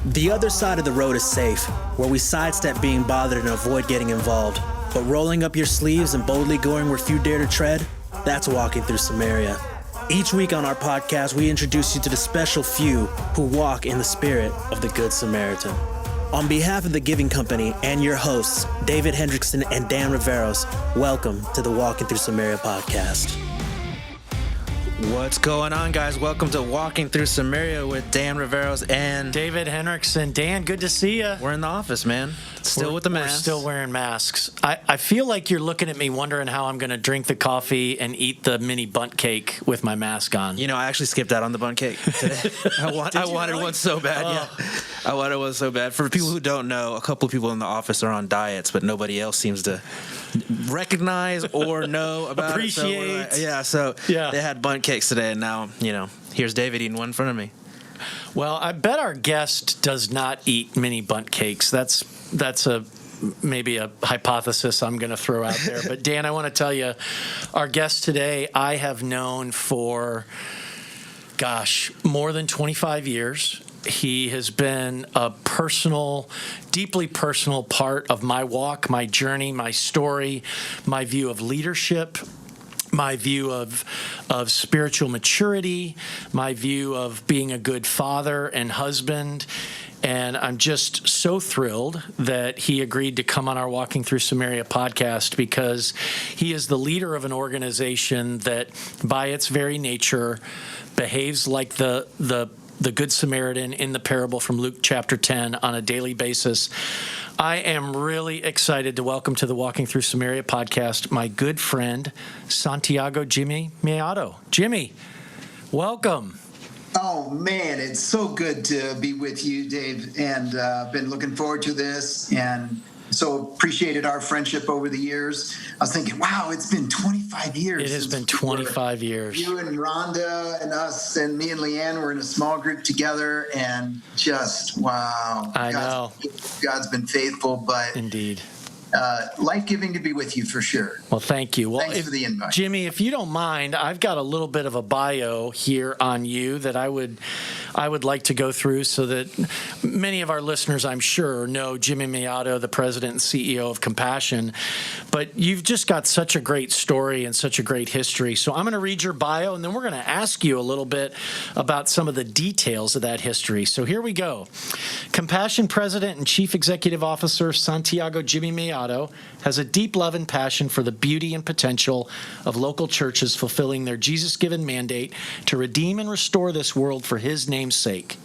The other side of the road is safe, where we sidestep being bothered and avoid getting involved. But rolling up your sleeves and boldly going where few dare to tread, that's walking through Samaria. Each week on our podcast, we introduce you to the special few who walk in the spirit of the Good Samaritan. On behalf of the Giving Company and your hosts, David Hendrickson and Dan Riveros, welcome to the Walking Through Samaria podcast. What's going on, guys? Welcome to Walking Through Samaria with Dan Riveros and David Hendrickson. Dan, good to see you. We're in the office, man. Still with the masks. We're still wearing masks. I feel like you're looking at me wondering how I'm going to drink the coffee and eat the mini bundt cake with my mask on. You know, I actually skipped out on the bundt cake today. I wanted one so bad. Yeah, I wanted one so bad. For people who don't know, a couple of people in the office are on diets, but nobody else seems to recognize or know about Appreciate. it. So they had bundt cakes today, and now, here's David eating one in front of me. Well, I bet our guest does not eat mini bundt cakes. That's maybe a hypothesis I'm going to throw out there. But Dan, I want to tell you, our guest today I have known for, more than 25 years. He has been a deeply personal part of my walk, my journey, my story, my view of leadership, my view of spiritual maturity, my view of being a good father and husband. And I'm just so thrilled that he agreed to come on our Walking Through Samaria podcast, because he is the leader of an organization that, by its very nature, behaves like the Good Samaritan in the parable from Luke chapter 10 on a daily basis. I am really excited to welcome to the Walking Through Samaria podcast my good friend, Santiago Jimmy Mellado. Jimmy, welcome. Oh, man, it's so good to be with you, Dave, and been looking forward to this, and so appreciated our friendship over the years. I was thinking, wow, it's been 25 years. It has been 25 years. You and Rhonda and us and me and Leanne were in a small group together, and just, wow. I know. God's been faithful, but indeed. Life-giving to be with you for sure. Well, thank you. Well, thanks for the invite. Jimmy, if you don't mind, I've got a little bit of a bio here on you that I would like to go through, so that many of our listeners, I'm sure, know Jimmy Mellado, the president and CEO of Compassion. But you've just got such a great story and such a great history. So I'm going to read your bio, and then we're going to ask you a little bit about some of the details of that history. So here we go. Compassion President and Chief Executive Officer Santiago Jimmy Mellado has a deep love and passion for the beauty and potential of local churches fulfilling their Jesus-given mandate to redeem and restore this world for his name's sake.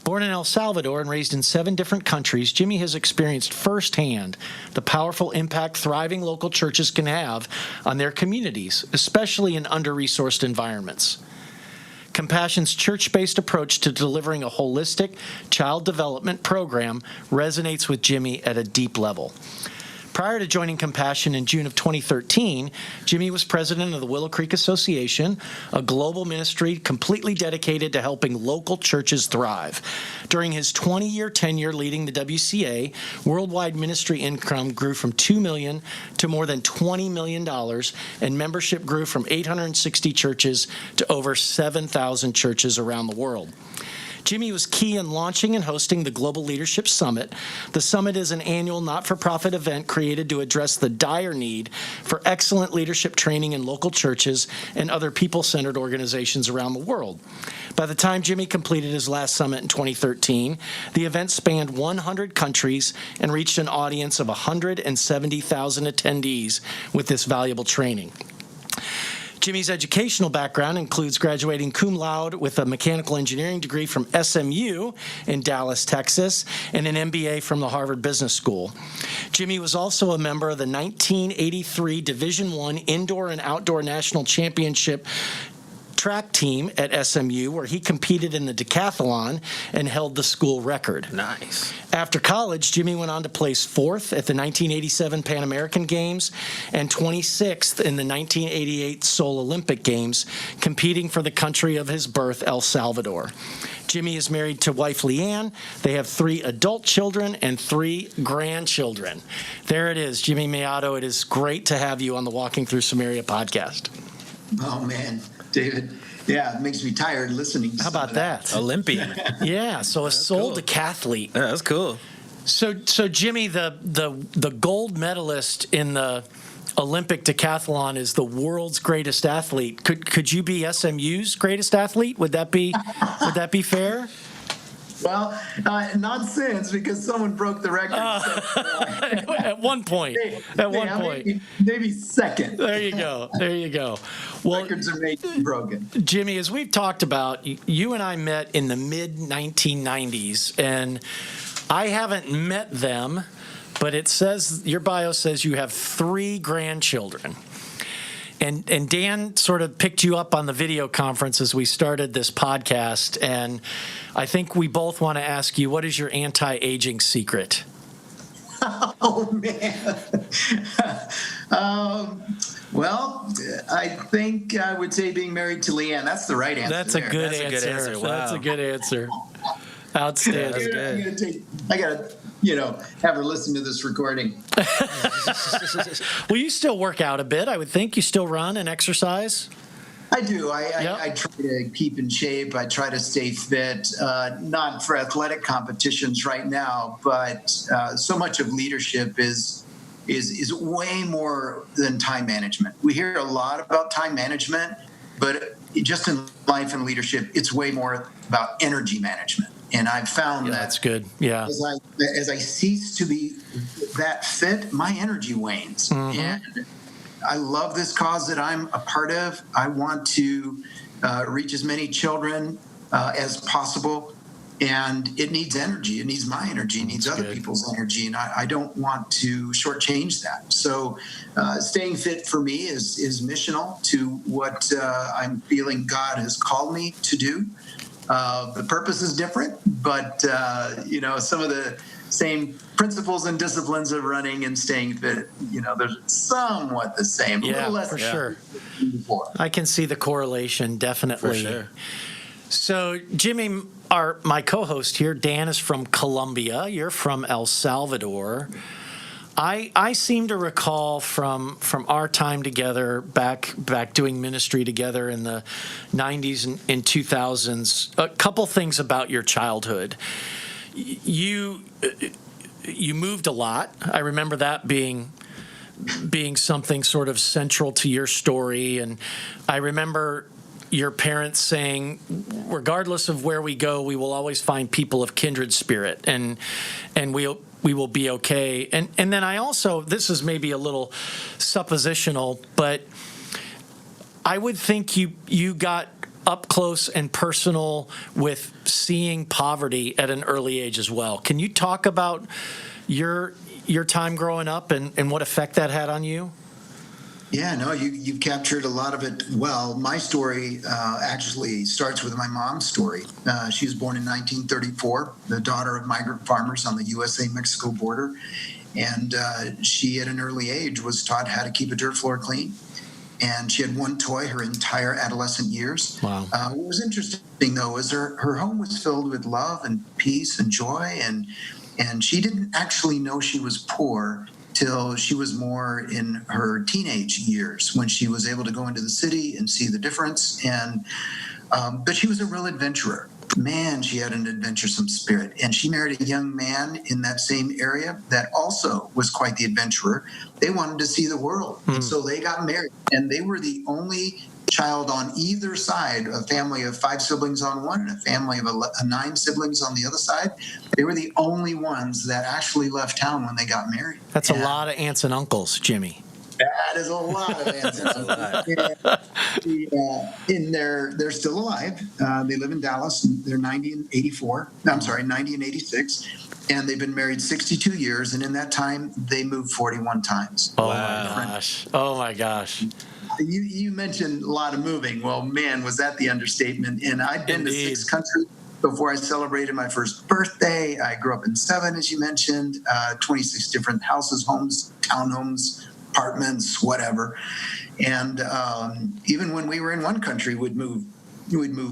Born in El Salvador and raised in 7 different countries, Jimmy has experienced firsthand the powerful impact thriving local churches can have on their communities, especially in under-resourced environments. Compassion's church-based approach to delivering a holistic child development program resonates with Jimmy at a deep level. Prior to joining Compassion in June of 2013, Jimmy was president of the Willow Association, a global ministry completely dedicated to helping local churches thrive. During his 20-year tenure leading the WCA, worldwide ministry income grew from $2 million to more than $20 million, and membership grew from 860 churches to over 7,000 churches around the world. Jimmy was key in launching and hosting the Global Leadership Summit. The summit is an annual not-for-profit event created to address the dire need for excellent leadership training in local churches and other people-centered organizations around the world. By the time Jimmy completed his last summit in 2013, the event spanned 100 countries and reached an audience of 170,000 attendees with this valuable training. Jimmy's educational background includes graduating cum laude with a mechanical engineering degree from SMU in Dallas, Texas, and an MBA from the Harvard Business School. Jimmy was also a member of the 1983 Division I Indoor and Outdoor National Championship track team at SMU, where he competed in the decathlon and held the school record. Nice. After college, Jimmy went on to place 4th at the 1987 Pan American Games and 26th in the 1988 Seoul Olympic Games, competing for the country of his birth, El Salvador. Jimmy is married to wife Leanne. They have 3 adult children and 3 grandchildren. There it is, Jimmy Mellado. It is great to have you on the Walking Through Samaria podcast. Oh, man. David. Yeah, it makes me tired listening to How about that? Olympian. Yeah, so a Seoul cool. decathlete. Yeah, that's cool. So Jimmy, the gold medalist in the Olympic decathlon is the world's greatest athlete. Could you be SMU's greatest athlete? Would that be fair? Well, not since, because someone broke the record. At one point. Maybe second. There you go. Well, Records are made to be broken. Jimmy, as we've talked about, you and I met in the mid-1990s, and I haven't met them, but it says, your bio says you have 3 grandchildren. And Dan sort of picked you up on the video conference as we started this podcast, and I think we both want to ask you, what is your anti-aging secret? Oh, man. Well, I think I would say being married to Leanne. That's the right answer. That's a good answer. Wow. That's a good answer. Outstanding. I gotta have her listen to this recording. Well, you still work out a bit, I would think. You still run and exercise? I do. I try to keep in shape. I try to stay fit, not for athletic competitions right now, but so much of leadership is way more than time management. We hear a lot about time management, but just in life and leadership, it's way more about energy management. And I've found that that's good. Yeah. As I cease to be that fit, my energy wanes. Mm-hmm. And I love this cause that I'm a part of. I want to reach as many children as possible. And it needs energy. It needs my energy. It needs other people's energy. And I don't want to shortchange that. So staying fit for me is missional to what I'm feeling God has called me to do. The purpose is different, but some of the same principles and disciplines of running and staying fit, they're somewhat the same. Yeah, a little less for sure. Before. I can see the correlation, definitely. For sure. So, Jimmy, my co-host here, Dan, is from Colombia. You're from El Salvador. I seem to recall from our time together back doing ministry together in the 90s and 2000s, a couple things about your childhood. You moved a lot. I remember that being something sort of central to your story, and I remember your parents saying, regardless of where we go, we will always find people of kindred spirit, and we will be okay. And then I also, this is maybe a little suppositional, but I would think you got up close and personal with seeing poverty at an early age as well. Can you talk about your time growing up and what effect that had on you? Yeah, no, you've captured a lot of it well. My story actually starts with my mom's story. She was born in 1934, the daughter of migrant farmers on the USA-Mexico border. And she, at an early age, was taught how to keep a dirt floor clean. And she had one toy her entire adolescent years. Wow. What was interesting, though, is her home was filled with love and peace and joy. And she didn't actually know she was poor till she was more in her teenage years, when she was able to go into the city and see the difference. And but she was a real adventurer. Man, she had an adventuresome spirit. And she married a young man in that same area that also was quite the adventurer. They wanted to see the world. And so they got married. And they were the only child on either side, a family of 5 siblings on one and a family of 9 siblings on the other side. They were the only ones that actually left town when they got married. That's a lot of aunts and uncles, Jimmy. That is a lot of aunts and uncles. And they're still alive. They live in Dallas. And they're 90 and 84. No, I'm sorry, 90 and 86. And they've been married 62 years. And in that time, they moved 41 times. Oh, my gosh. Oh, my gosh. You mentioned a lot of moving. Well, man, was that the understatement. And I've been to 6 countries before I celebrated my first birthday. I grew up in 7, as you mentioned, 26 different houses, homes, townhomes, apartments, whatever. And even when we were in one country, we'd move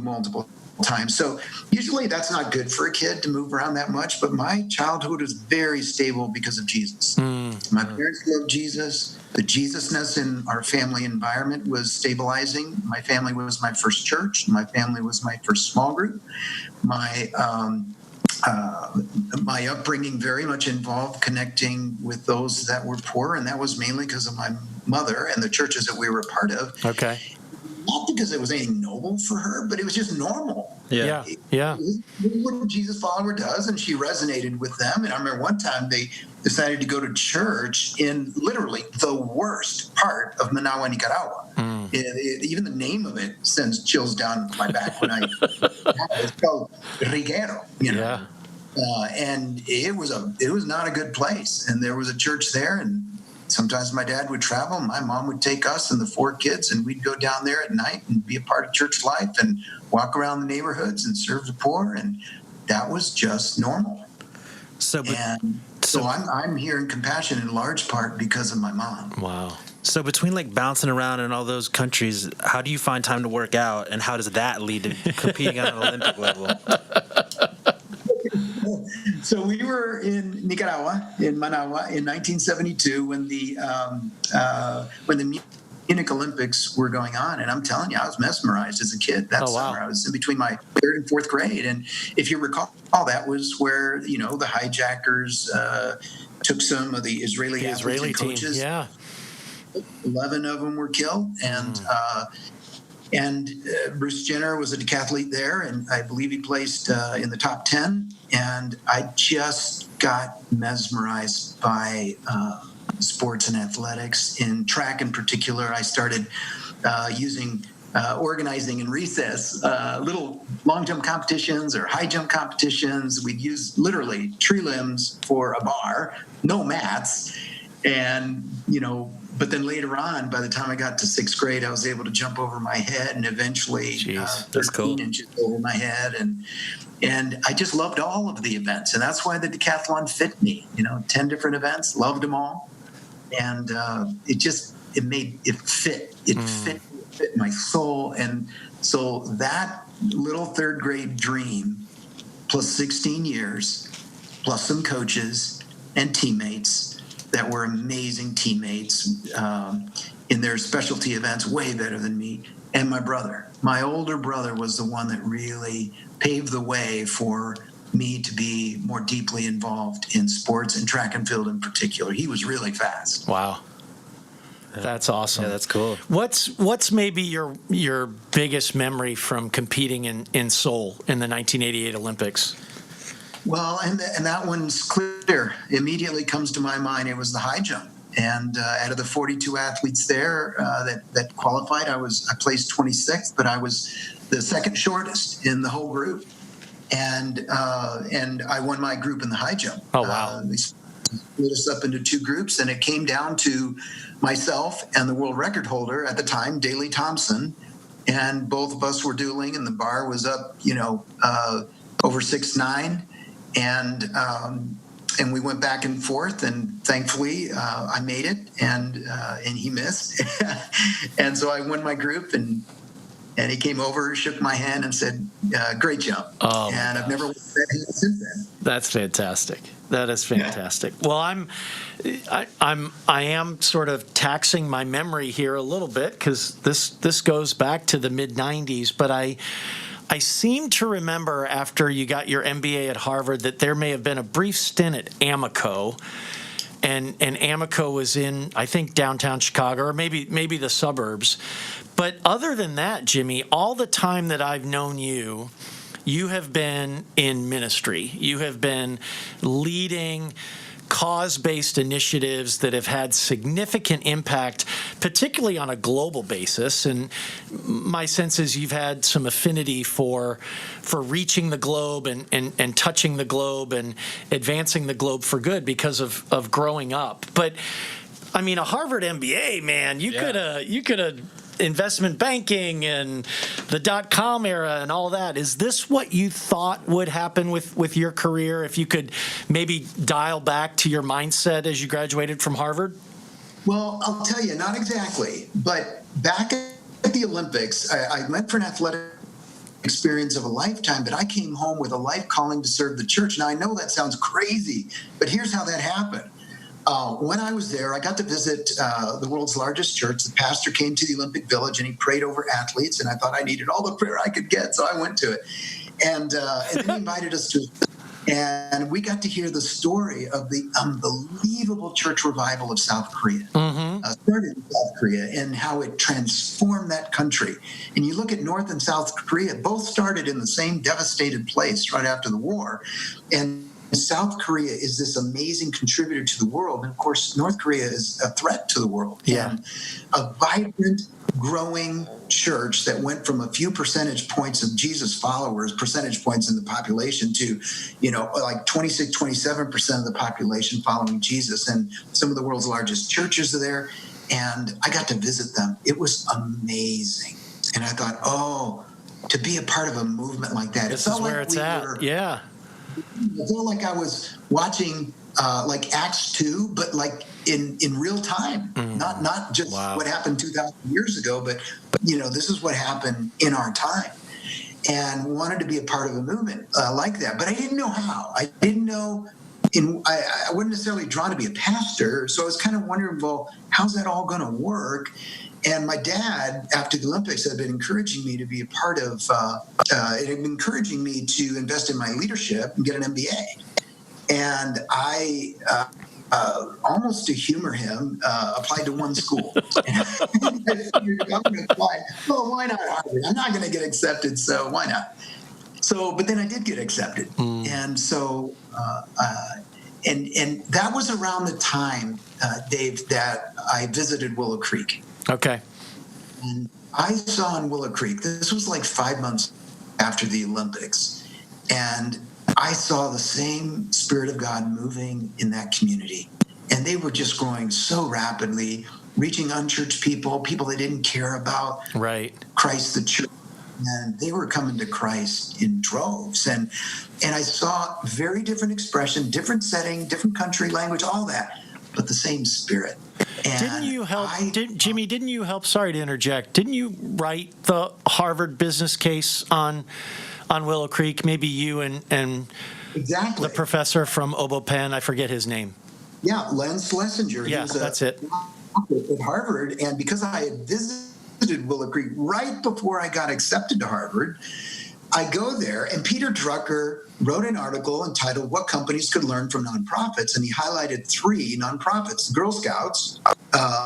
multiple times. So usually that's not good for a kid to move around that much. But my childhood was very stable because of Jesus. My parents loved Jesus. The Jesusness in our family environment was stabilizing. My family was my first church. My family was my first small group. My upbringing very much involved connecting with those that were poor, and that was mainly because of my mother and the churches that we were a part of. Okay. Not because it was anything noble for her, but it was just normal. Yeah. This is what a Jesus follower does, and she resonated with them. And I remember one time they decided to go to church in literally the worst part of Managua, Nicaragua. Even the name of it sends chills down my back when it's called Riguero, Yeah. And it was not a good place. And there was a church there, and sometimes my dad would travel. My mom would take us and the 4 kids, and we'd go down there at night and be a part of church life and walk around the neighborhoods and serve the poor. And that was just normal. So I'm here in Compassion in large part because of my mom. Wow. So between like bouncing around in all those countries, how do you find time to work out, and how does that lead to competing on an Olympic level? So we were in Nicaragua, in Managua, in 1972 when the Munich Olympics were going on, and I'm telling you, I was mesmerized as a kid that summer. I was in between my 3rd and 4th grade, and if you recall, that was where the hijackers took some of the Israeli athletes and coaches. Team, yeah. 11 of them were killed, and Bruce Jenner was a decathlete there, and I believe he placed in the top 10. And I just got mesmerized by sports and athletics. In track in particular, I started organizing in recess little long jump competitions or high jump competitions. We'd use literally tree limbs for a bar, no mats, and but then later on, by the time I got to 6th grade, I was able to jump over my head, and eventually 13 inches over my head. And I just loved all of the events. And that's why the decathlon fit me, 10 different events, loved them all. And it fit. It fit my soul. And so that little 3rd grade dream, plus 16 years, plus some coaches and teammates that were amazing teammates in their specialty events, way better than me. And my older brother was the one that really paved the way for me to be more deeply involved in sports and track and field in particular. He was really fast. Wow. That's awesome. Yeah, that's cool. What's maybe your biggest memory from competing in Seoul in the 1988 Olympics? Well, and that one's clear. Immediately comes to my mind. It was the high jump, and out of the 42 athletes there that qualified, I placed 26th, but I was the second shortest in the whole group, and I won my group in the high jump. Oh wow! They split us up into 2 groups, and it came down to myself and the world record holder at the time, Daley Thompson, and both of us were dueling, and the bar was up, over 6'9". And we went back and forth, and thankfully I made it, and he missed, and so I won my group, and he came over, shook my hand, and said, "Great jump." And I've never won that hand since then. That's fantastic. That is fantastic. Yeah. Well, I am sort of taxing my memory here a little bit because this goes back to the mid '90s, but I seem to remember after you got your MBA at Harvard that there may have been a brief stint at Amoco, and Amoco was in, I think, downtown Chicago or maybe the suburbs. But other than that, Jimmy, all the time that I've known you, you have been in ministry. You have been leading cause-based initiatives that have had significant impact, particularly on a global basis. And my sense is you've had some affinity for reaching the globe and touching the globe and advancing the globe for good because of growing up. But I mean, a Harvard MBA, man, you could have investment banking and the .com era and all that. Is this what you thought would happen with your career if you could maybe dial back to your mindset as you graduated from Harvard? Well, I'll tell you, not exactly. But back at the Olympics, I went for an athletic experience of a lifetime, but I came home with a life calling to serve the church. Now, I know that sounds crazy, but here's how that happened. when I was there, I got to visit the world's largest church. The pastor came to the Olympic Village and he prayed over athletes, and I thought I needed all the prayer I could get, so I went to it. And then he invited us to, and we got to hear the story of the unbelievable church revival of South Korea. Started in South Korea, and how it transformed that country. And you look at North and South Korea, both started in the same devastated place right after the war. And South Korea is this amazing contributor to the world. And of course, North Korea is a threat to the world. Yeah. And a vibrant, growing church that went from a few percentage points of Jesus followers, percentage points in the population, to, like 26, 27% of the population following Jesus. And some of the world's largest churches are there. And I got to visit them. It was amazing. And I thought, to be a part of a movement like that. This is where it's at. Yeah. I felt like I was watching like Acts 2, but like in real time, not just what happened 2,000 years ago, but this is what happened in our time, and wanted to be a part of a movement like that. But I didn't know how. I didn't know. I wasn't necessarily drawn to be a pastor, so I was kind of wondering, well, how's that all going to work? And my dad, after the Olympics, had been encouraging me to be a part of, it had been encouraging me to invest in my leadership and get an MBA. And I, almost to humor him, applied to one school. And I figured, I'm going to apply. Well, why not Harvard? I'm not going to get accepted, so why not? So, but then I did get accepted. And so, and that was around the time, Dave, that I visited Willow Creek. Okay. And I saw in Willow Creek, this was like 5 months after the Olympics, and I saw the same Spirit of God moving in that community. And they were just growing so rapidly, reaching unchurched people they didn't care about Christ, the church. And they were coming to Christ in droves. And I saw very different expression, different setting, different country, language, all that, but the same Spirit. And didn't you help, Jimmy, didn't you help, sorry to interject, didn't you write the Harvard business case on Willow Creek? Maybe you and exactly the professor from Obopen, I forget his name. Yeah, Len Schlesinger. Yeah, that's it. At Harvard, and because I had visited Willow Creek right before I got accepted to Harvard, I go there, and Peter Drucker wrote an article entitled "What Companies Could Learn from Nonprofits," and he highlighted 3 nonprofits: Girl Scouts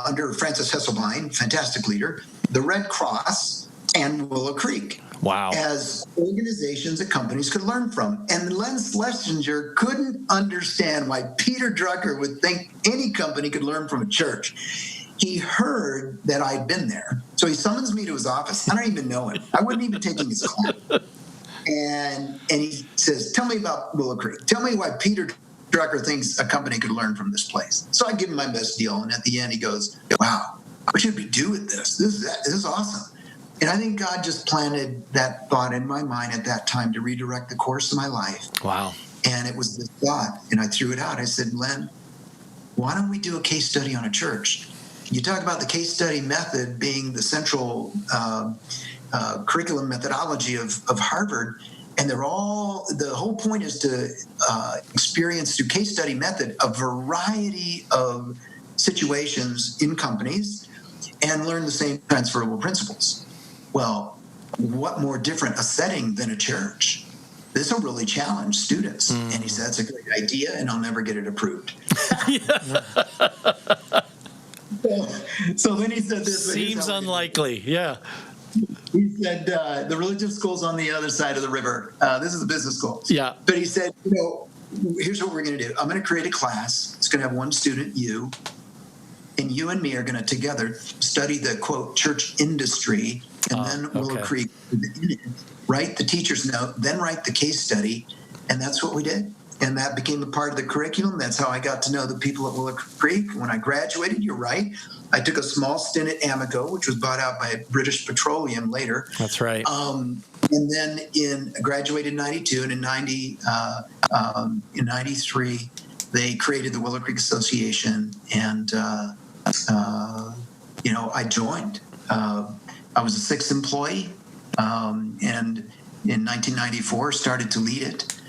under Frances Hesselbein, fantastic leader, the Red Cross, and Willow Creek. Wow. As organizations that companies could learn from. And Len Schlesinger couldn't understand why Peter Drucker would think any company could learn from a church. He heard that I'd been there. So he summons me to his office. I don't even know him. I wasn't even taking his class. And he says, tell me about Willow Creek. Tell me why Peter Drucker thinks a company could learn from this place. So I give him my best deal. And at the end, he goes, wow, what should we do with this? This is awesome. And I think God just planted that thought in my mind at that time to redirect the course of my life. Wow. And it was this thought, and I threw it out. I said, Len, why don't we do a case study on a church? You talk about the case study method being the central curriculum methodology of Harvard, and the whole point is to experience through case study method a variety of situations in companies and learn the same transferable principles. Well, what more different a setting than a church? This will really challenge students. And he said, that's a great idea, and I'll never get it approved. So then he said this. Seems unlikely, yeah. He said, the religion school's on the other side of the river. This is a business school. Yeah. But he said, here's what we're going to do. I'm going to create a class. It's going to have one student, you, and you and me are going to together study the, quote, church industry, and then Willow Creek, write the teacher's note, then write the case study, and that's what we did. And that became a part of the curriculum. That's how I got to know the people at Willow Creek. When I graduated, you're right, I took a small stint at Amoco, which was bought out by British Petroleum later. That's right. And then graduated in 92, and in 93, they created the Willow Creek Association, and I joined. I was a 6th employee, and in 1994 started to lead it,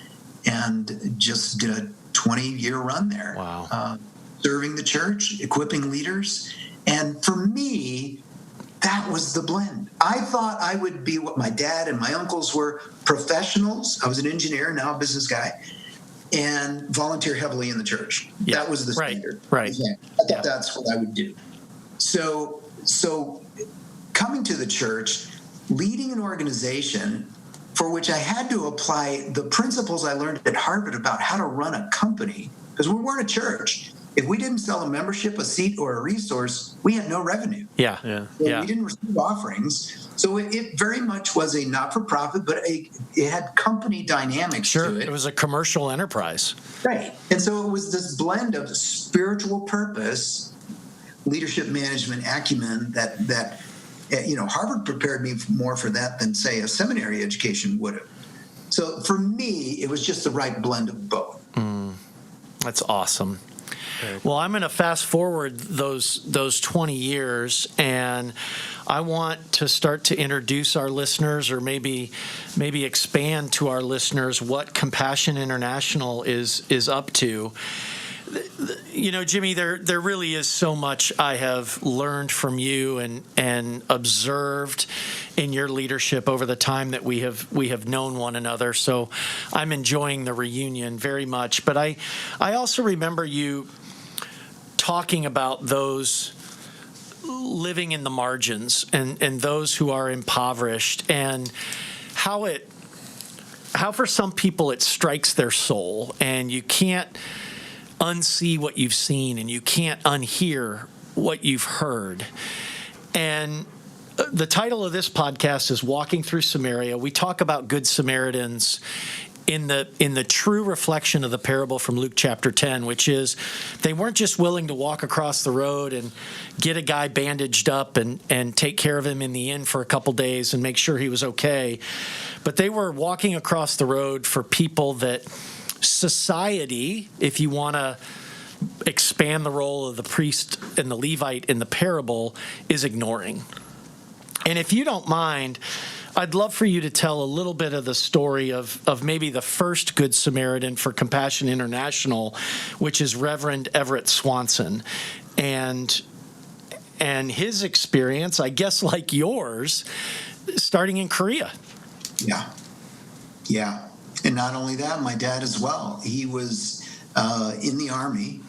and just did a 20-year run there. Wow. serving the church, equipping leaders. And for me, that was the blend. I thought I would be what my dad and my uncles were, professionals. I was an engineer, now a business guy, and volunteer heavily in the church. Yeah. That was the standard. Right. I thought that's what I would do. So coming to the church, leading an organization for which I had to apply the principles I learned at Harvard about how to run a company, because we weren't a church. If we didn't sell a membership, a seat, or a resource, we had no revenue. Yeah. So we didn't receive offerings. So it very much was a not-for-profit, but it had company dynamics to it. It was a commercial enterprise. Right. And so it was this blend of spiritual purpose, leadership management acumen that Harvard prepared me more for that than, say, a seminary education would have. So for me, it was just the right blend of both. That's awesome. Well, I'm going to fast forward those 20 years, and I want to start to introduce our listeners, or maybe expand to our listeners what Compassion International is up to. Jimmy, there really is so much I have learned from you and observed in your leadership over the time that we have known one another. So I'm enjoying the reunion very much. But I also remember you talking about those living in the margins and those who are impoverished, and how for some people it strikes their soul, and you can't unsee what you've seen, and you can't unhear what you've heard. And the title of this podcast is Walking Through Samaria. We talk about Good Samaritans in the true reflection of the parable from Luke chapter 10, which is they weren't just willing to walk across the road and get a guy bandaged up and take care of him in the inn for a couple days and make sure he was okay, but they were walking across the road for people that society, if you want to expand the role of the priest and the Levite in the parable, is ignoring. And if you don't mind, I'd love for you to tell a little bit of the story of maybe the first Good Samaritan for Compassion International, which is Reverend Everett Swanson, and his experience, I guess, like yours, starting in Korea. Yeah. And not only that, my dad as well. He was in the Army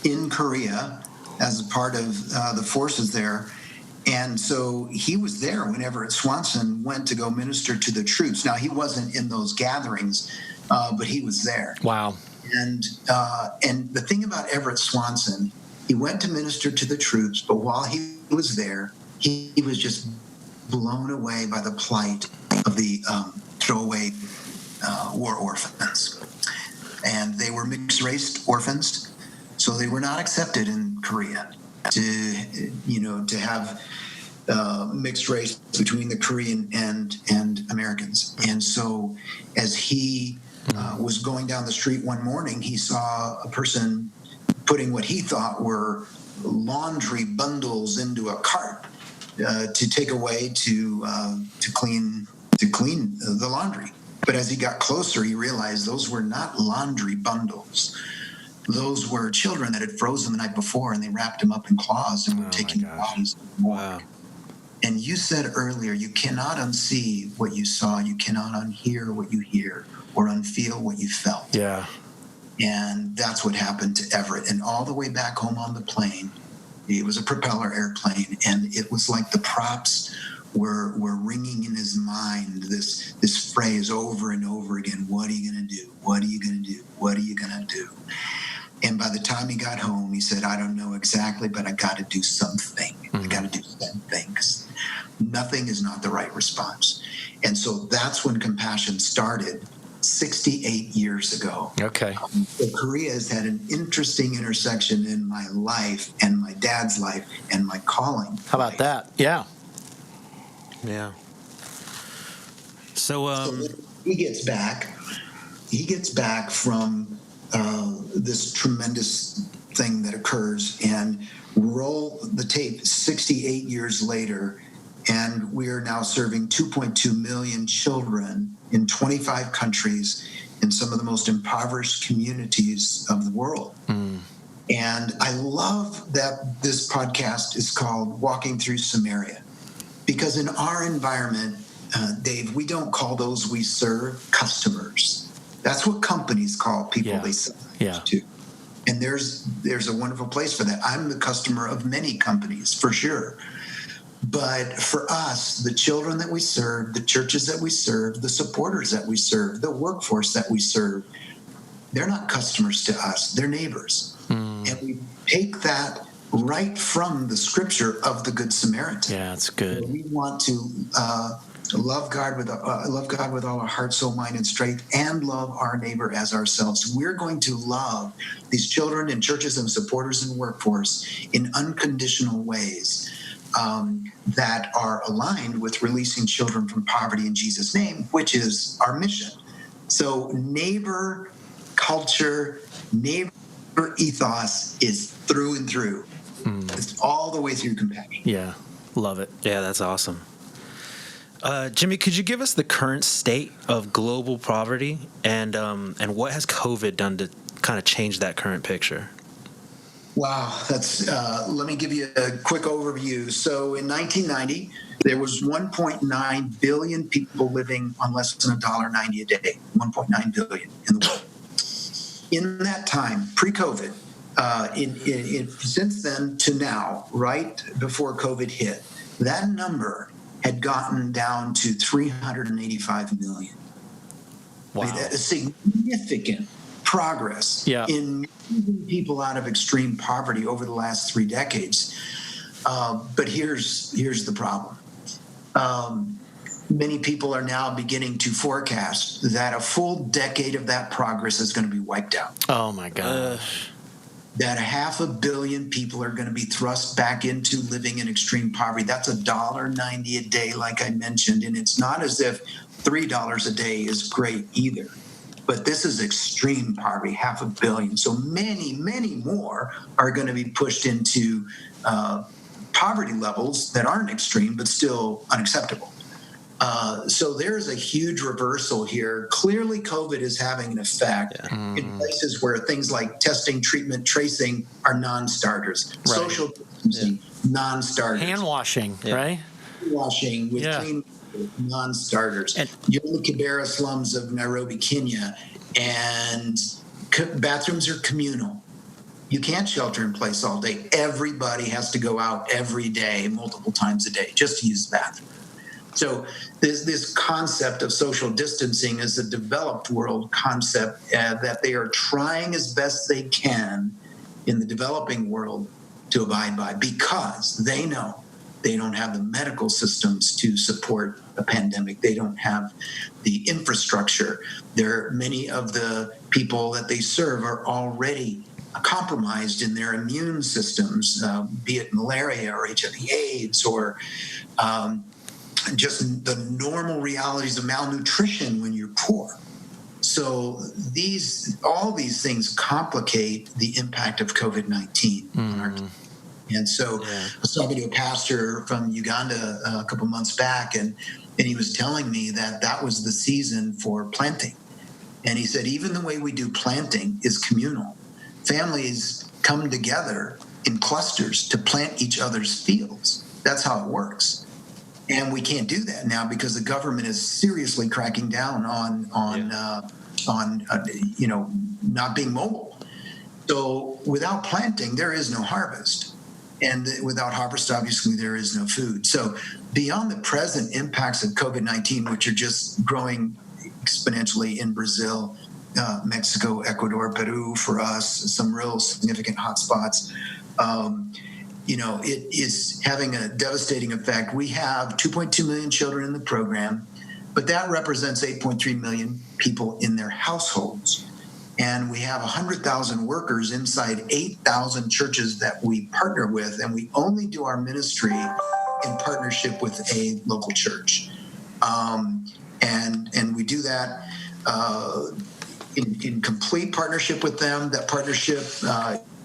in Korea as a part of the forces there. And so he was there when Everett Swanson went to go minister to the troops. Now, he wasn't in those gatherings, but he was there. Wow. And the thing about Everett Swanson, he went to minister to the troops, but while he was there, he was just blown away by the plight of the throwaway war orphans. And they were mixed-race orphans, so they were not accepted in Korea to have mixed race between the Korean and Americans. And so as he was going down the street one morning, he saw a person putting what he thought were laundry bundles into a cart to take away to clean the laundry. But as he got closer, he realized those were not laundry bundles. Those were children that had frozen the night before, and they wrapped them up in cloths and were taking their bodies to the morgue. Wow. And you said earlier, you cannot unsee what you saw. You cannot unhear what you hear or unfeel what you felt. Yeah. And that's what happened to Everett. And all the way back home on the plane, it was a propeller airplane, and it was like the props were ringing in his mind this phrase over and over again. What are you going to do? What are you going to do? What are you going to do? And by the time he got home, he said, I don't know exactly, but I got to do something. I got to do something, because nothing is not the right response. And so that's when Compassion started 68 years ago. Okay. So Korea has had an interesting intersection in my life and my dad's life and my calling. How about that? Yeah. Yeah. So he gets back from this tremendous thing that occurs, and roll the tape 68 years later, and we are now serving 2.2 million children in 25 countries in some of the most impoverished communities of the world. And I love that this podcast is called Walking Through Samaria, because in our environment, Dave, we don't call those we serve customers. That's what companies call people they sell to. And there's a wonderful place for that. I'm the customer of many companies, for sure. But for us, the children that we serve, the churches that we serve, the supporters that we serve, the workforce that we serve, they're not customers to us, they're neighbors. And we take that right from the scripture of the Good Samaritan. Yeah, that's good. We want to love God with all our heart, soul, mind, and strength, and love our neighbor as ourselves. We're going to love these children and churches and supporters and workforce in unconditional ways that are aligned with releasing children from poverty in Jesus' name, which is our mission. So neighbor culture, neighbor ethos is through and through. It's all the way through compassion. Yeah, love it. Yeah, that's awesome. Jimmy, could you give us the current state of global poverty and what has COVID done to kind of change that current picture? Wow, that's. Let me give you a quick overview. So in 1990, there was 1.9 billion people living on less than $1.90 a day. 1.9 billion in the world. In that time, pre-COVID, since then to now, right before COVID hit, that number had gotten down to 385 million. Wow. I mean, that is significant progress in moving people out of extreme poverty over the last 3 decades. But here's the problem. Many people are now beginning to forecast that a full decade of that progress is going to be wiped out. Oh, my gosh. That 500 million people are going to be thrust back into living in extreme poverty. That's $1.90 a day, like I mentioned. And it's not as if $3 a day is great either. But this is extreme poverty, 500 million. So many, many more are going to be pushed into poverty levels that aren't extreme, but still unacceptable. So there's a huge reversal here. Clearly, COVID is having an effect in places where things like testing, treatment, tracing are non-starters. Right. Social distancing, non-starters. Hand washing, right? Hand washing with clean non-starters. You're in the Kibera slums of Nairobi, Kenya, and bathrooms are communal. You can't shelter in place all day. Everybody has to go out every day, multiple times a day, just to use the bathroom. So this concept of social distancing is a developed world concept that they are trying as best they can in the developing world to abide by, because they know they don't have the medical systems to support a pandemic. They don't have the infrastructure. Many of the people that they serve are already compromised in their immune systems, be it malaria or HIV/AIDS or just the normal realities of malnutrition when you're poor. So all these things complicate the impact of COVID-19 on our community. And so I was talking to a pastor from Uganda a couple months back, and he was telling me that was the season for planting. And he said, even the way we do planting is communal. Families come together in clusters to plant each other's fields. That's how it works. And we can't do that now because the government is seriously cracking down on not being mobile. So without planting, there is no harvest. And without harvest, obviously, there is no food. So beyond the present impacts of COVID-19, which are just growing exponentially in Brazil, Mexico, Ecuador, Peru, for us, some real significant hotspots, it is having a devastating effect. We have 2.2 million children in the program, but that represents 8.3 million people in their households. And we have 100,000 workers inside 8,000 churches that we partner with, and we only do our ministry in partnership with a local church. And we do that in complete partnership with them. That partnership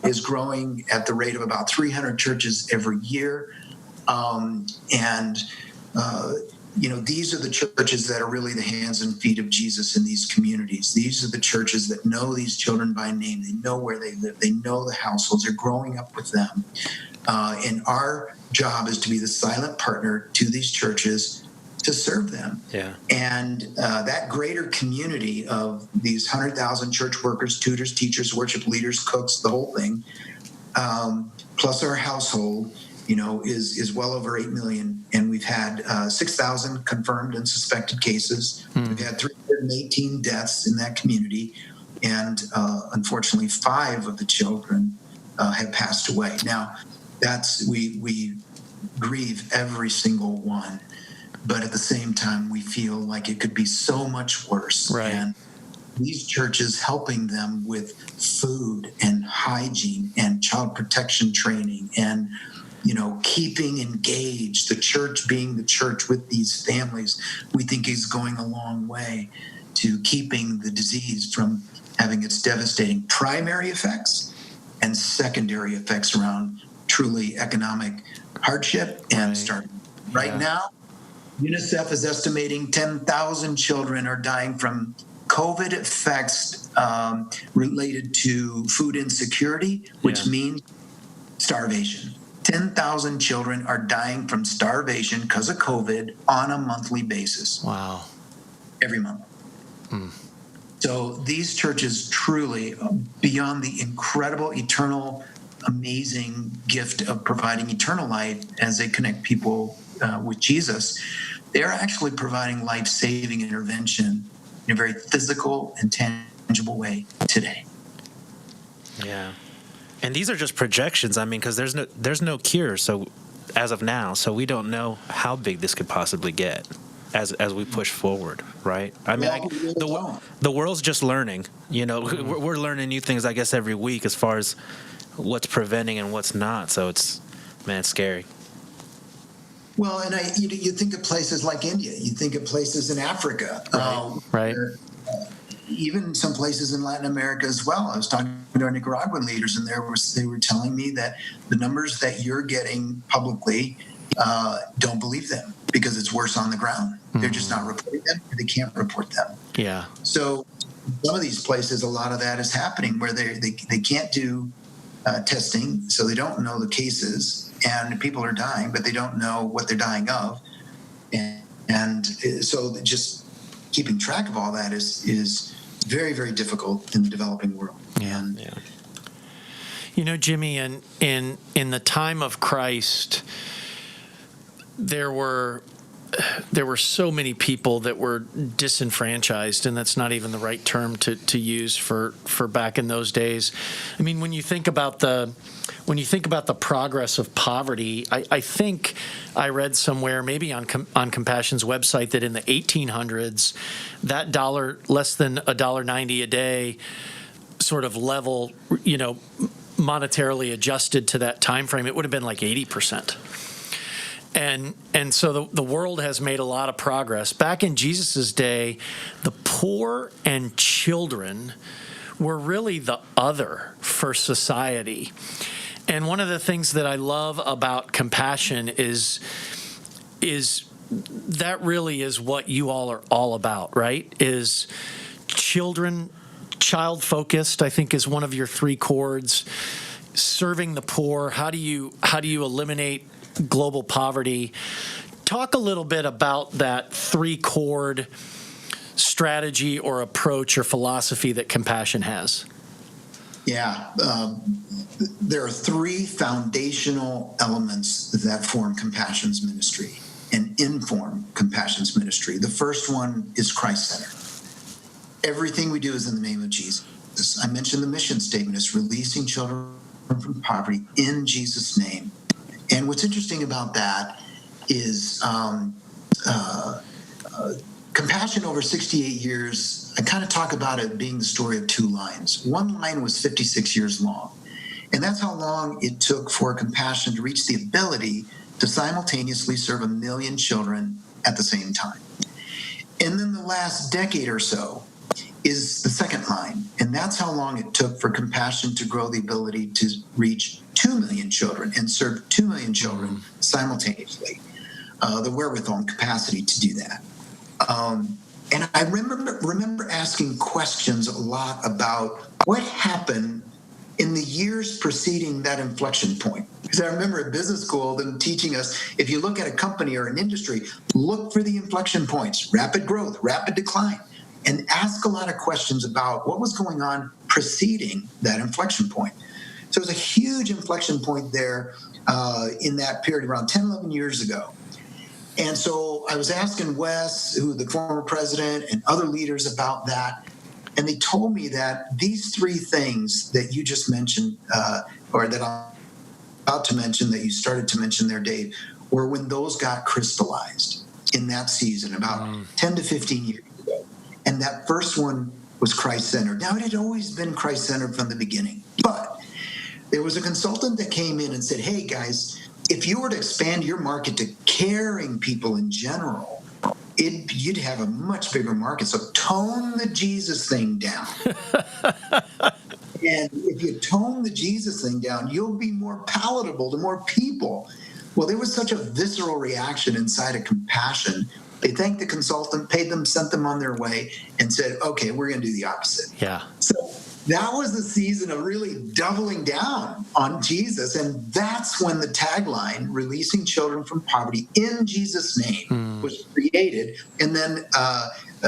is growing at the rate of about 300 churches every year. these are the churches that are really the hands and feet of Jesus in these communities. These are the churches that know these children by name. They know where they live. They know the households. They're growing up with them. And our job is to be the silent partner to these churches to serve them. Yeah. And that greater community of these 100,000 church workers, tutors, teachers, worship leaders, cooks, the whole thing, plus our household, is well over 8 million. And we've had 6,000 confirmed and suspected cases. We've had 318 deaths in that community. And unfortunately, 5 of the children have passed away. Now, we grieve every single one. But at the same time, we feel like it could be so much worse. Right. And these churches helping them with food and hygiene and child protection training and, keeping engaged, the church being the church with these families, we think is going a long way to keeping the disease from having its devastating primary effects and secondary effects around truly economic hardship and starvation. Right now, UNICEF is estimating 10,000 children are dying from COVID effects related to food insecurity, which means starvation. 10,000 children are dying from starvation because of COVID on a monthly basis. Wow. Every month. So these churches truly, beyond the incredible, eternal, amazing gift of providing eternal life as they connect people with Jesus, they're actually providing life-saving intervention in a very physical and tangible way today. Yeah. And these are just projections. I mean, because there's no cure. So as of now, so we don't know how big this could possibly get as we push forward, right? I mean, the world's just learning. We're learning new things, I guess, every week as far as what's preventing and what's not. So it's scary. Well, and you think of places like India, you think of places in Africa, Right. Even some places in Latin America as well. I was talking to our Nicaraguan leaders, and they were telling me that the numbers that you're getting publicly, don't believe them because it's worse on the ground. They're just not reporting them. They can't report them. Yeah. So some of these places, a lot of that is happening where they can't do testing, so they don't know the cases, and people are dying, but they don't know what they're dying of, and so just keeping track of all that is very, very difficult in the developing world. Yeah. Jimmy, in the time of Christ, there were so many people that were disenfranchised, and that's not even the right term to use for back in those days. I mean, when you think about the progress of poverty, I think I read somewhere, maybe on Compassion's website, that in the 1800s, that less than $1.90 a day sort of level, monetarily adjusted to that time frame, it would have been like 80%. And so the world has made a lot of progress. Back in Jesus' day, the poor and children were really the other for society. And one of the things that I love about Compassion is that really is what you all are all about, right? Is child-focused, I think, is one of your 3 chords. Serving the poor. How do you eliminate global poverty? Talk a little bit about that 3-chord strategy or approach or philosophy that Compassion has. Yeah, there are 3 foundational elements that form Compassion's ministry and inform Compassion's ministry. The first one is Christ-centered. Everything we do is in the name of Jesus. I mentioned the mission statement is releasing children from poverty in Jesus' name. And what's interesting about that is Compassion over 68 years, I kind of talk about it being the story of 2 lines. One line was 56 years long. And that's how long it took for Compassion to reach the ability to simultaneously serve 1 million children at the same time. And then the last decade or so is the second line. And that's how long it took for Compassion to grow the ability to reach 2 million children and serve 2 million children simultaneously. the wherewithal and capacity to do that. And I remember asking questions a lot about what happened in the years preceding that inflection point. Because I remember at business school them teaching us, if you look at a company or an industry, look for the inflection points, rapid growth, rapid decline, and ask a lot of questions about what was going on preceding that inflection point. So it was a huge inflection point there in that period around 10, 11 years ago. And so I was asking Wes, who the former president, and other leaders about that. And they told me that these three things that you just mentioned, or that I'm about to mention, that you started to mention there, Dave, were when those got crystallized in that season, about 10 to 15 years ago. And that first one was Christ-centered. Now, it had always been Christ-centered from the beginning. But there was a consultant that came in and said, hey, guys, if you were to expand your market to caring people in general, you'd have a much bigger market. So tone the Jesus thing down. And if you tone the Jesus thing down, you'll be more palatable to more people. Well, there was such a visceral reaction inside of Compassion. They thanked the consultant, paid them, sent them on their way, and said, okay, we're going to do the opposite. Yeah. So that was the season of really doubling down on Jesus. And that's when the tagline, releasing children from poverty in Jesus' name, was created. And then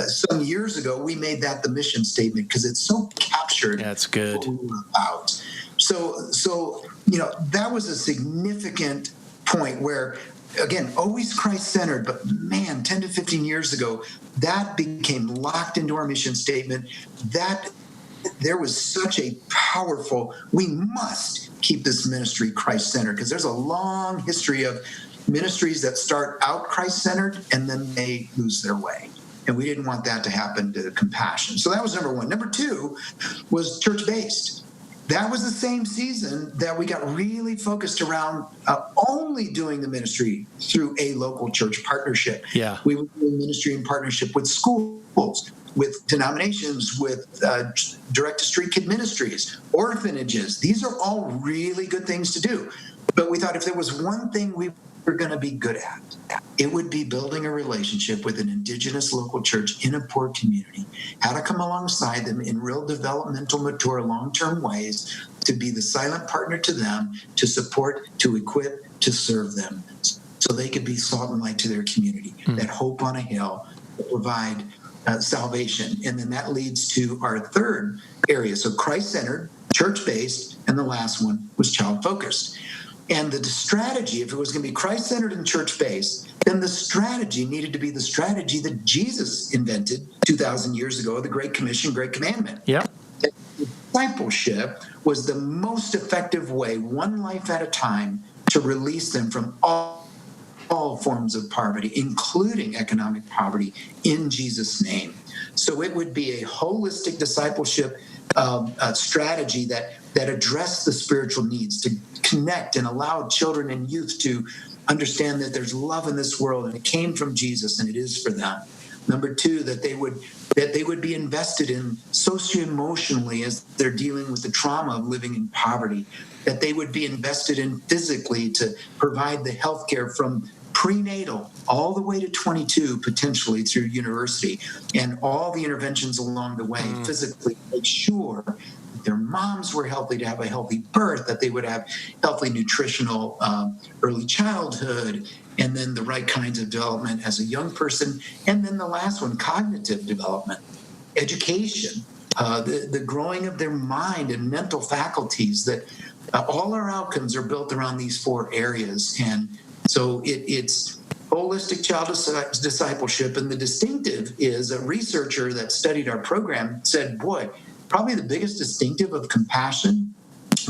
some years ago, we made that the mission statement because it's so captured. That's good. What we were about. So that was a significant point where, again, always Christ-centered, but man, 10 to 15 years ago, that became locked into our mission statement. That there was such a powerful, we must keep this ministry Christ-centered, because there's a long history of ministries that start out Christ-centered and then they lose their way. And we didn't want that to happen to Compassion. So that was number one. Number two was church-based. That was the same season that we got really focused around only doing the ministry through a local church partnership. Yeah. We were doing ministry in partnership with schools, with denominations, with direct-to-street kid ministries, orphanages. These are all really good things to do. But we thought if there was one thing we were going to be good at, it would be building a relationship with an indigenous local church in a poor community, how to come alongside them in real developmental, mature, long-term ways, to be the silent partner to them, to support, to equip, to serve them, so they could be salt and light to their community, that hope on a hill, to provide salvation. And then that leads to our third area. So Christ-centered, church-based, and the last one was child-focused. And the strategy, if it was going to be Christ-centered and church-based, then the strategy needed to be the strategy that Jesus invented 2,000 years ago, the Great Commission, Great Commandment. Yeah. Discipleship was the most effective way, one life at a time, to release them from all forms of poverty, including economic poverty, in Jesus' name. So it would be a holistic discipleship strategy that addressed the spiritual needs, to connect and allow children and youth to understand that there's love in this world and it came from Jesus and it is for them. Number two, that they would be invested in socio-emotionally as they're dealing with the trauma of living in poverty, that they would be invested in physically to provide the health care from prenatal all the way to 22, potentially through university, and all the interventions along the way, physically make sure that their moms were healthy, to have a healthy birth, that they would have healthy nutritional early childhood, and then the right kinds of development as a young person. And then the last one, cognitive development, education, the growing of their mind and mental faculties, that all our outcomes are built around these four areas. And so it's holistic child discipleship. And the distinctive is a researcher that studied our program said, boy, probably the biggest distinctive of Compassion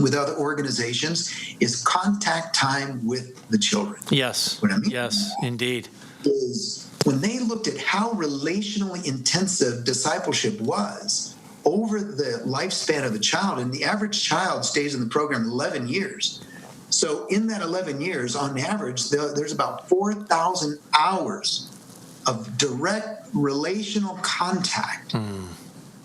with other organizations is contact time with the children. Yes. What I mean? Yes, indeed. Is when they looked at how relationally intensive discipleship was over the lifespan of the child, and the average child stays in the program 11 years. So in that 11 years, on average, there's about 4,000 hours of direct relational contact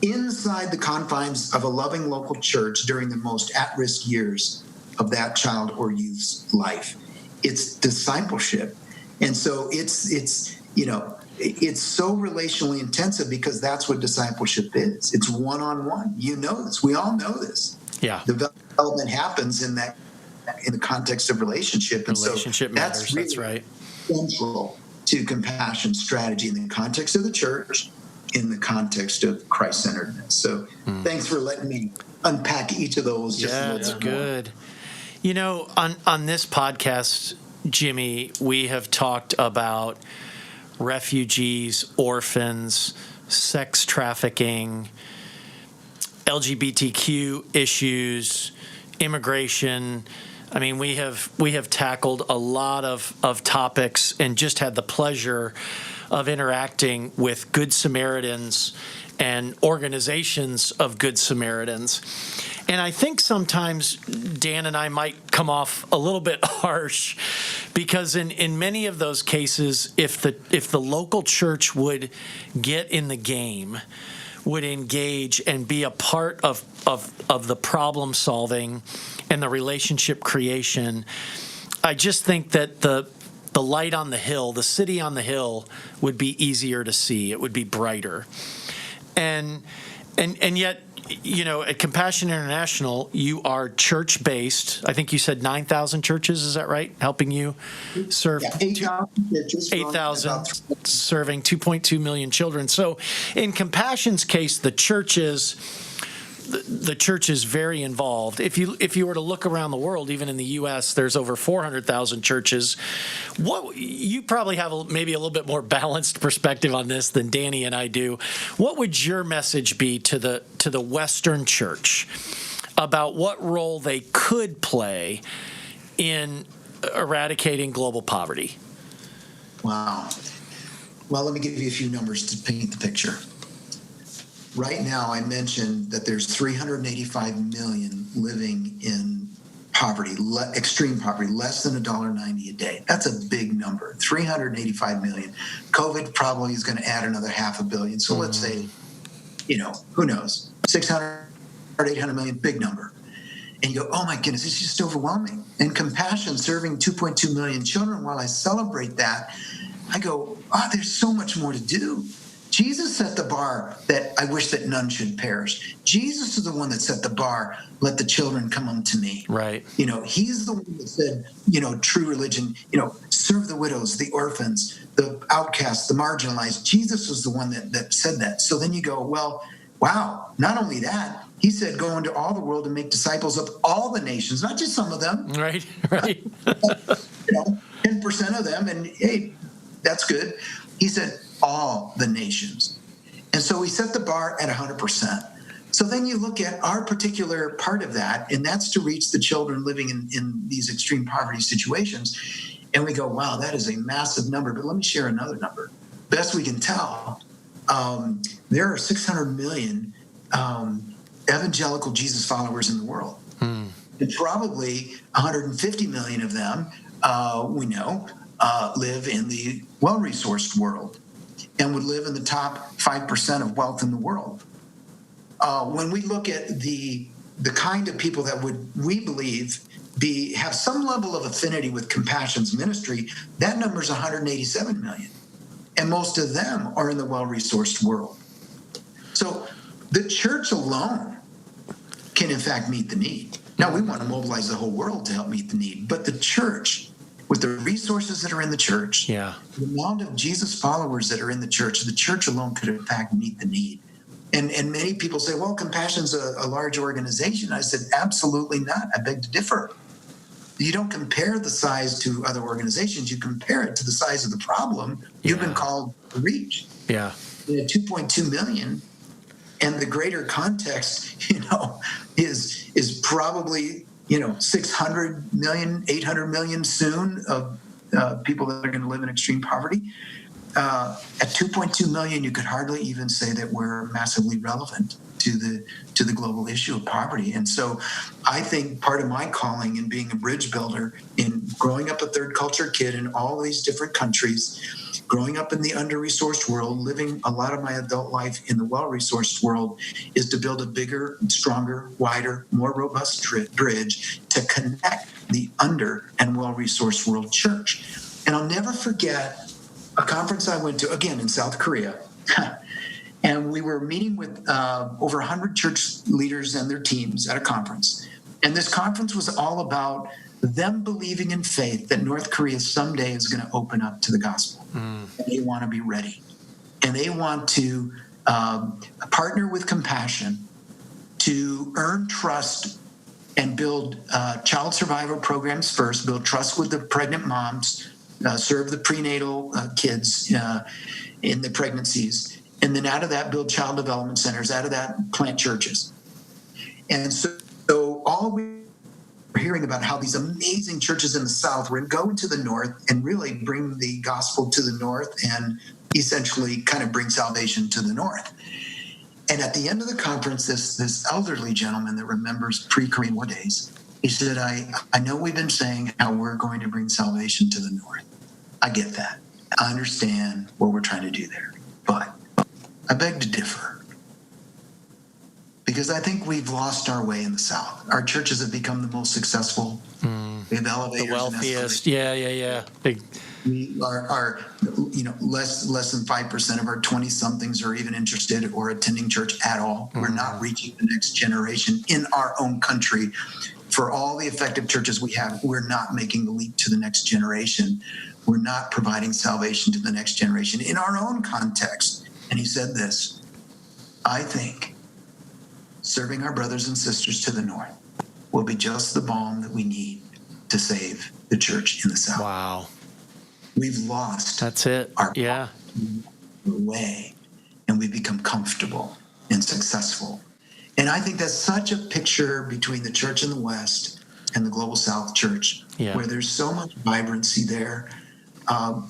inside the confines of a loving local church during the most at-risk years of that child or youth's life. It's discipleship. And so it's so relationally intensive because that's what discipleship is. It's one-on-one. You know this. We all know this. Yeah. Development happens in the context of relationship. And Relationship matters. That's really That's right. central to compassion strategy in the context of the church, in the context of Christ-centeredness. So thanks for letting me unpack each of those just a little bit That's more. good. You know, on this podcast, Jimmy, we have talked about refugees, orphans, sex trafficking, LGBTQ issues, immigration. I mean, we have tackled a lot of topics and just had the pleasure of interacting with Good Samaritans and organizations of Good Samaritans. And I think sometimes Dan and I might come off a little bit harsh because in many of those cases, if the local church would get in the game, would engage and be a part of the problem solving and the relationship creation, I just think that the light on the hill, the city on the hill, would be easier to see. It would be brighter. And yet, you know, at Compassion International, you are church-based. I think you said 9,000 churches, is that right? Helping you serve 8,000 churches. 8,000, serving 2.2 million children. So in Compassion's case, the church is very involved. If you were to look around the world, even in the U.S., there's over 400,000 churches. What you probably have maybe a little bit more balanced perspective on this than Danny and I do. What would your message be to the Western church about what role they could play in eradicating global poverty? Wow. Well, let me give you a few numbers to paint the picture. Right now, I mentioned that there's 385 million living in poverty, extreme poverty, less than $1.90 a day. That's a big number, 385 million. COVID probably is going to add another 500 million. So let's say, who knows, 600 or 800 million, big number. And you go, oh my goodness, it's just overwhelming. And Compassion serving 2.2 million children, while I celebrate that, I go, there's so much more to do. Jesus set the bar that I wish that none should perish. Jesus is the one that set the bar, let the children come unto me. Right. He's the one that said, true religion, serve the widows, the orphans, the outcasts, the marginalized. Jesus was the one that said that. So then you go, well, wow, not only that, he said, go into all the world and make disciples of all the nations, not just some of them. Right. 10% of them. And hey, that's good. He said, all the nations. And so we set the bar at 100%. So then you look at our particular part of that, and that's to reach the children living in these extreme poverty situations. And we go, wow, that is a massive number. But let me share another number. Best we can tell, there are 600 million evangelical Jesus followers in the world. And probably 150 million of them, we know, live in the well-resourced world and would live in the top 5% of wealth in the world. When we look at the kind of people that we believe have some level of affinity with Compassion's ministry, that number is 187 million. And most of them are in the well-resourced world. So the church alone can, in fact, meet the need. Now, we want to mobilize the whole world to help meet the need, but the church, with the resources that are in the church, the amount of Jesus followers that are in the church alone could, in fact, meet the need. And many people say, well, Compassion's a large organization. I said, absolutely not. I beg to differ. You don't compare the size to other organizations. You compare it to the size of the problem you've been called to reach. Yeah. 2.2 million. And the greater context, is probably 600 million, 800 million soon of people that are going to live in extreme poverty. At 2.2 million, you could hardly even say that we're massively relevant to the global issue of poverty. And so I think part of my calling in being a bridge builder, in growing up a third culture kid in all these different countries, growing up in the under-resourced world, living a lot of my adult life in the well-resourced world, is to build a bigger, stronger, wider, more robust bridge to connect the under and well-resourced world church. And I'll never forget a conference I went to, again, in South Korea. And we were meeting with over 100 church leaders and their teams at a conference. And this conference was all about them believing in faith that North Korea someday is going to open up to the gospel. And they want to be ready. And they want to partner with compassion to earn trust and build child survival programs first, build trust with the pregnant moms, serve the prenatal kids in the pregnancies, and then out of that, build child development centers, out of that, plant churches. And so all we're hearing about how these amazing churches in the South were going to go into the North and really bring the gospel to the North and essentially kind of bring salvation to the North. And at the end of the conference, this elderly gentleman that remembers pre-Korean War days, he said, I know we've been saying how we're going to bring salvation to the North. I get that. I understand what we're trying to do there. But I beg to differ. Because I think we've lost our way in the South. Our churches have become the most successful. We have elevators, the wealthiest. And Yeah. Big. we are less than 5% of our 20-somethings are even interested or attending church at all. We're not reaching the next generation in our own country. For all the effective churches we have, we're not making the leap to the next generation. We're not providing salvation to the next generation in our own context. And he said this, I think serving our brothers and sisters to the North will be just the balm that we need to save the church in the South. Wow. We've lost our way, and we've become comfortable and successful. And I think that's such a picture between the church in the West and the Global South church, where there's so much vibrancy there.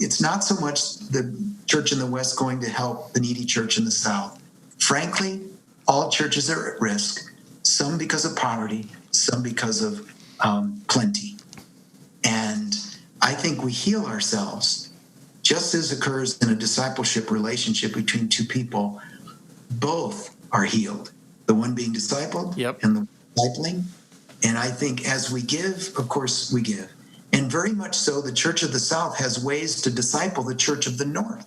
It's not so much the church in the West going to help the needy church in the South. Frankly, all churches are at risk, some because of poverty, some because of plenty. And I think we heal ourselves, just as occurs in a discipleship relationship between two people. Both are healed, the one being discipled and the discipling. And I think as we give, of course, we give. And very much so, the Church of the South has ways to disciple the Church of the North,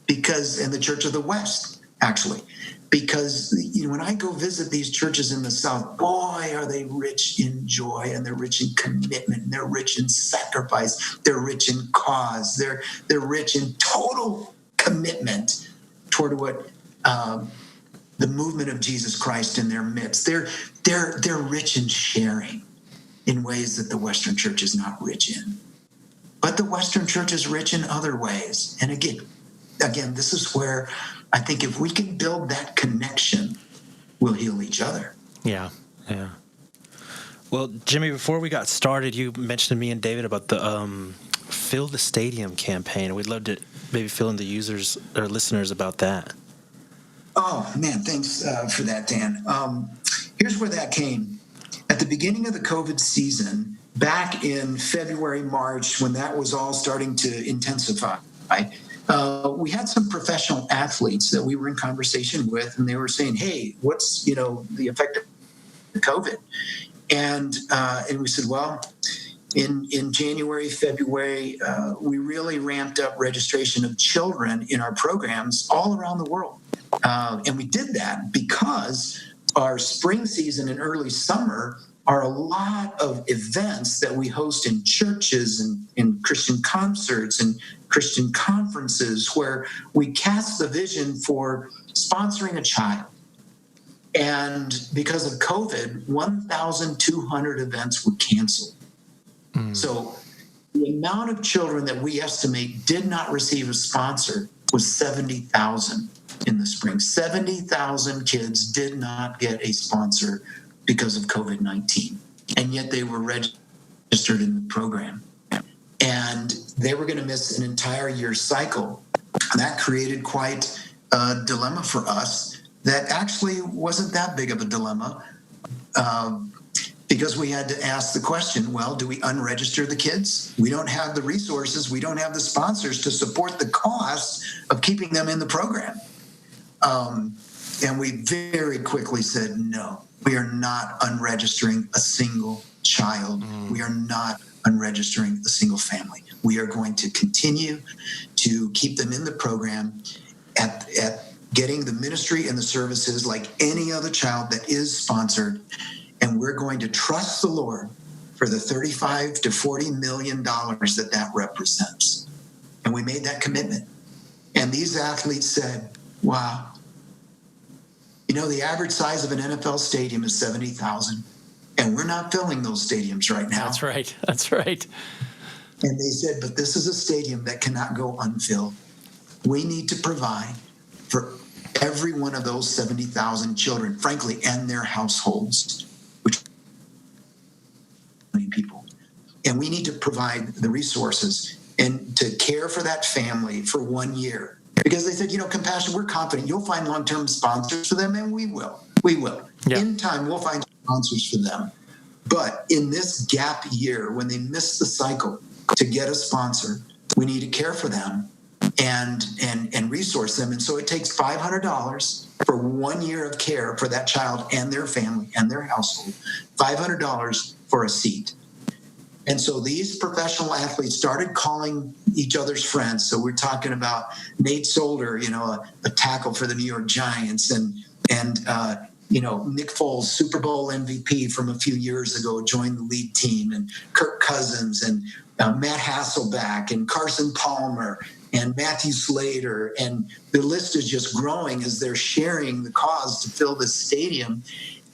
and the Church of the West, actually. Because when I go visit these churches in the South, boy, are they rich in joy, and they're rich in commitment, and they're rich in sacrifice, they're rich in cause, they're rich in total commitment toward what the movement of Jesus Christ in their midst. They're rich in sharing in ways that the Western church is not rich in. But the Western church is rich in other ways. And again, this is where I think if we can build that connection, we'll heal each other. Yeah. Well, Jimmy, before we got started, you mentioned to me and David about the Fill the Stadium campaign. We'd love to maybe fill in the users or listeners about that. Oh, man, thanks for that, Dan. Here's where that came. At the beginning of the COVID season, back in February, March, when that was all starting to intensify, we had some professional athletes that we were in conversation with, and they were saying, hey, what's, the effect of COVID? And we said, well, in January, February, we really ramped up registration of children in our programs all around the world. And we did that because our spring season and early summer are a lot of events that we host in churches and in Christian concerts and Christian conferences where we cast the vision for sponsoring a child. And because of COVID, 1,200 events were canceled. So the amount of children that we estimate did not receive a sponsor was 70,000 in the spring. 70,000 kids did not get a sponsor because of COVID-19, and yet they were registered in the program. And they were going to miss an entire year's cycle. And that created quite a dilemma for us that actually wasn't that big of a dilemma because we had to ask the question, well, do we unregister the kids? We don't have the resources. We don't have the sponsors to support the cost of keeping them in the program. And we very quickly said, no, we are not unregistering a single child. child, we are not unregistering a single family. We are going to continue to keep them in the program at getting the ministry and the services like any other child that is sponsored. And we're going to trust the Lord for the $35 to $40 million that represents. And we made that commitment. And these athletes said, wow, the average size of an NFL stadium is 70,000. And we're not filling those stadiums right now. That's right. That's right. And they said, but this is a stadium that cannot go unfilled. We need to provide for every one of those 70,000 children, frankly, and their households, which many people. And we need to provide the resources and to care for that family for 1 year. Because they said, Compassion, we're confident you'll find long-term sponsors for them, and we will. We will. Yeah. In time, we'll find sponsors for them. But in this gap year, when they miss the cycle to get a sponsor, we need to care for them and resource them. And so it takes $500 for 1 year of care for that child and their family and their household, $500 for a seat. And so these professional athletes started calling each other's friends. So we're talking about Nate Solder, a tackle for the New York Giants, and Nick Foles, Super Bowl MVP from a few years ago, joined the lead team, and Kirk Cousins, and Matt Hasselbeck, and Carson Palmer, and Matthew Slater, and the list is just growing as they're sharing the cause to fill this stadium.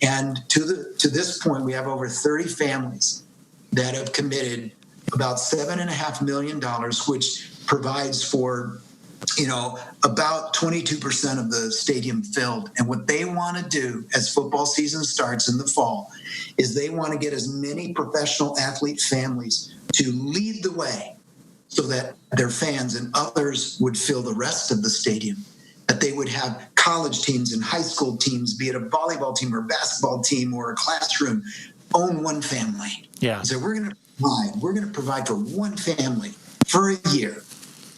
And to this point, we have over 30 families that have committed about $7.5 million, which provides for, about 22% of the stadium filled. And what they want to do as football season starts in the fall is they want to get as many professional athlete families to lead the way so that their fans and others would fill the rest of the stadium, that they would have college teams and high school teams, be it a volleyball team or a basketball team or a classroom, own one family. Yeah. So we're going to provide for one family for a year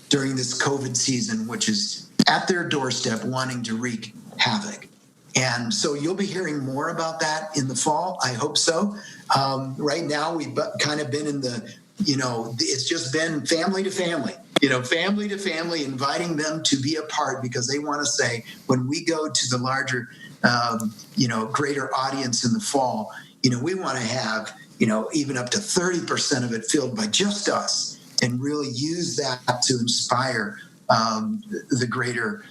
during this COVID season, which is at their doorstep wanting to wreak havoc. And so you'll be hearing more about that in the fall. I hope so. Right now, we've kind of been in the, it's just been family to family, family to family, inviting them to be a part because they want to say, when we go to the larger, greater audience in the fall, we want to have, even up to 30% of it filled by just us, and really use that to inspire the greater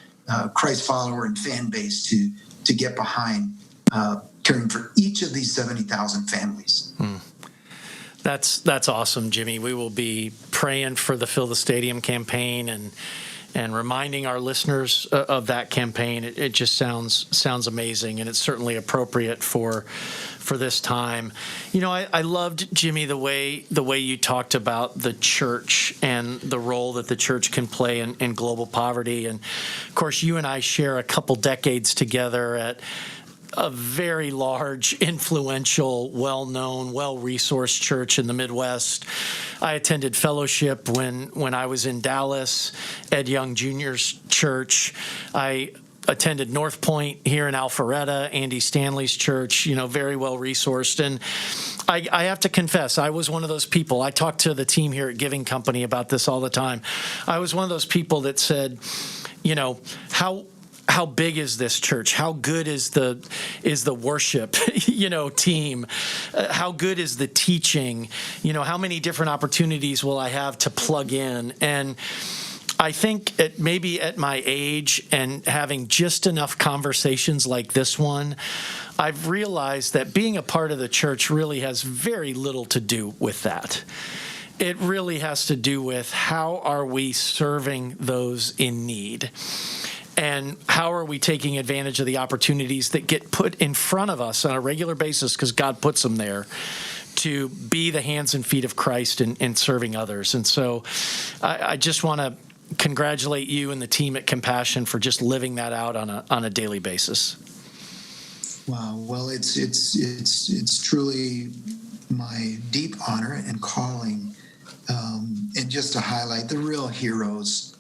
Christ follower and fan base to get behind caring for each of these 70,000 families. That's awesome, Jimmy. We will be praying for the Fill the Stadium campaign and reminding our listeners of that campaign. It just sounds amazing, and it's certainly appropriate for this time. I loved, Jimmy, the way you talked about the church and the role that the church can play in global poverty. And of course, you and I share a couple decades together at a very large, influential, well-known, well-resourced church in the Midwest. I attended fellowship when I was in Dallas, Ed Young Jr.'s church. I attended North Point here in Alpharetta, Andy Stanley's church, very well-resourced. And I have to confess, I was one of those people. I talk to the team here at Giving Company about this all the time. I was one of those people that said, how big is this church? How good is the worship, team? How good is the teaching? How many different opportunities will I have to plug in? And I think maybe at my age and having just enough conversations like this one, I've realized that being a part of the church really has very little to do with that. It really has to do with how are we serving those in need? And how are we taking advantage of the opportunities that get put in front of us on a regular basis, because God puts them there, to be the hands and feet of Christ in serving others? And so I just want to congratulate you and the team at Compassion for just living that out on a daily basis. Wow. Well, it's truly my deep honor and calling. And just to highlight, the real heroes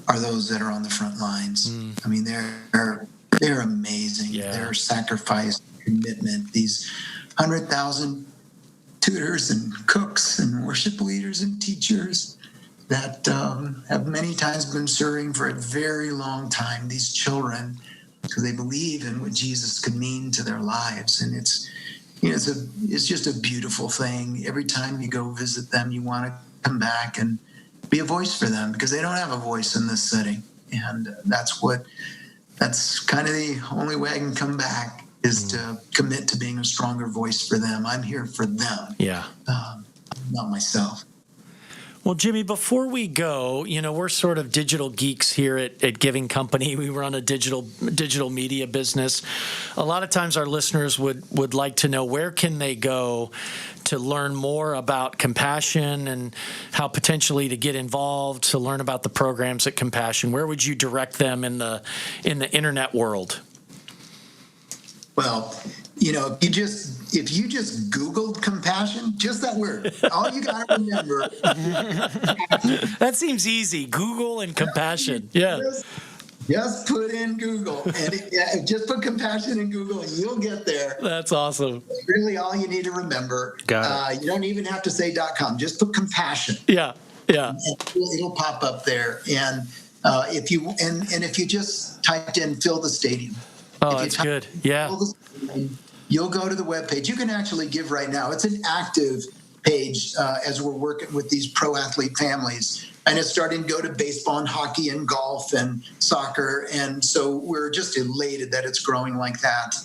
are those that are on the front lines. I mean, they're amazing. Yeah. Their sacrifice, commitment, these 100,000 to tutors and cooks and worship leaders and teachers that have many times been serving for a very long time, these children, because they believe in what Jesus could mean to their lives. And it's just a beautiful thing. Every time you go visit them, you want to come back and be a voice for them, because they don't have a voice in this setting. And that's kind of the only way I can come back, is to commit to being a stronger voice for them. I'm here for them. Yeah. Not myself. Well, Jimmy, before we go, we're sort of digital geeks here at Giving Company. We run a digital media business. A lot of times our listeners would like to know, where can they go to learn more about Compassion and how potentially to get involved, to learn about the programs at Compassion? Where would you direct them in the internet world? Well, if you just Googled Compassion, just that word, all you got to remember. That seems easy. Google and Compassion. Yeah. Just put in Google, and just put Compassion in Google, and you'll get there. That's awesome. That's really all you need to remember. Got it. You don't even have to say .com. Just put Compassion. Yeah. Yeah. And it'll pop up there. And if you just typed in "fill the stadium," oh, that's good. Yeah. You'll go to the webpage. You can actually give right now. It's an active page as we're working with these pro athlete families. And it's starting to go to baseball and hockey and golf and soccer. And so we're just elated that it's growing like that.